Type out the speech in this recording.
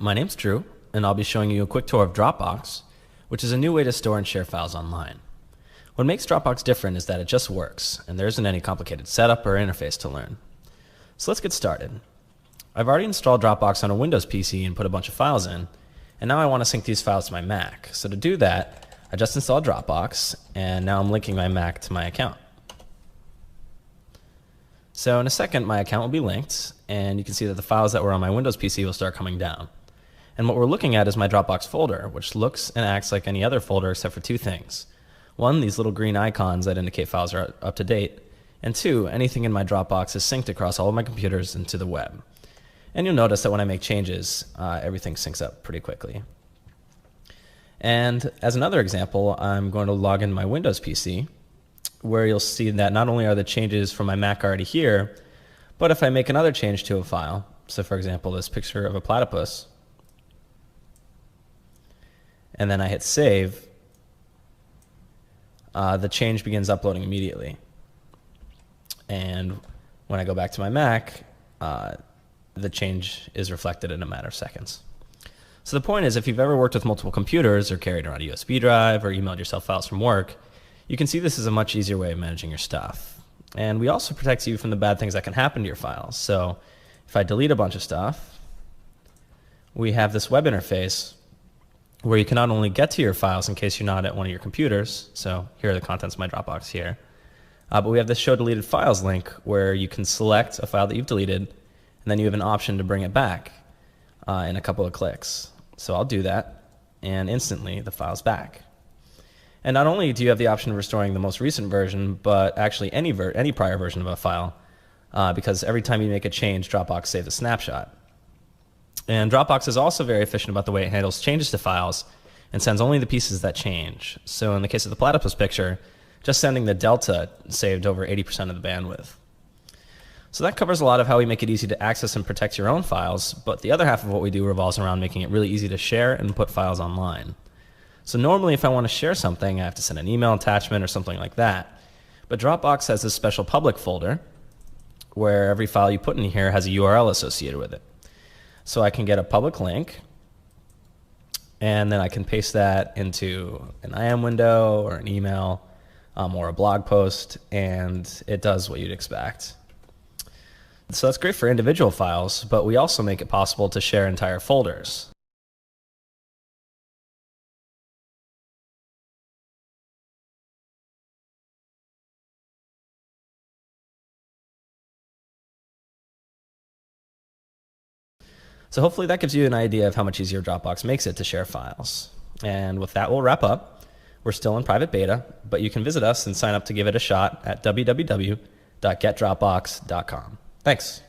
my name's Drew, and I'll be showing you a quick tour of Dropbox, which is a new way to store and share files online. What makes Dropbox different is that it just works, and there isn't any complicated setup or interface to learn. So let's get started. I've already installed Dropbox on a Windows PC and put a bunch of files in, and now I want to sync these files to my Mac. So to do that, I just installed Dropbox, and now I'm linking my Mac to my account. So in a second, my account will be linked, and you can see that the files that were on my Windows PC will start coming down. And what we're looking at is my Dropbox folder, which looks and acts like any other folder except for two things. One, these little green icons that indicate files are up to date, and two, anything in my Dropbox is synced across all of my computers and to the web. And you'll notice that when I make changes, everything syncs up pretty quickly. And as another example, I'm going to log in my Windows PC, where you'll see that not only are the changes from my Mac already here, but if I make another change to a file, so for example this picture of a platypus, and then I hit save, the change begins uploading immediately. And when I go back to my Mac, the change is reflected in a matter of seconds. So the point is, if you've ever worked with multiple computers or carried around a USB drive or emailed yourself files from work, you can see this is a much easier way of managing your stuff. And we also protect you from the bad things that can happen to your files. So if I delete a bunch of stuff, we have this web interface where you can not only get to your files in case you're not at one of your computers, so here are the contents of my Dropbox here, but we have this show deleted files link where you can select a file that you've deleted, and then you have an option to bring it back in a couple of clicks. So I'll do that, and instantly the file's back. And not only do you have the option of restoring the most recent version, but actually any prior version of a file, because every time you make a change, Dropbox saves a snapshot. And Dropbox is also very efficient about the way it handles changes to files and sends only the pieces that change. So in the case of the platypus picture, just sending the delta saved over 80% of the bandwidth. So that covers a lot of how we make it easy to access and protect your own files, but the other half of what we do revolves around making it really easy to share and put files online. So normally if I want to share something, I have to send an email attachment or something like that. But Dropbox has this special public folder where every file you put in here has a URL associated with it. So I can get a public link, and then I can paste that into an IM window or an email or a blog post, and it does what you'd expect. So that's great for individual files, but we also make it possible to share entire folders. So hopefully that gives you an idea of how much easier Dropbox makes it to share files. And with that, we'll wrap up. We're still in private beta, but you can visit us and sign up to give it a shot at www.getdropbox.com. Thanks.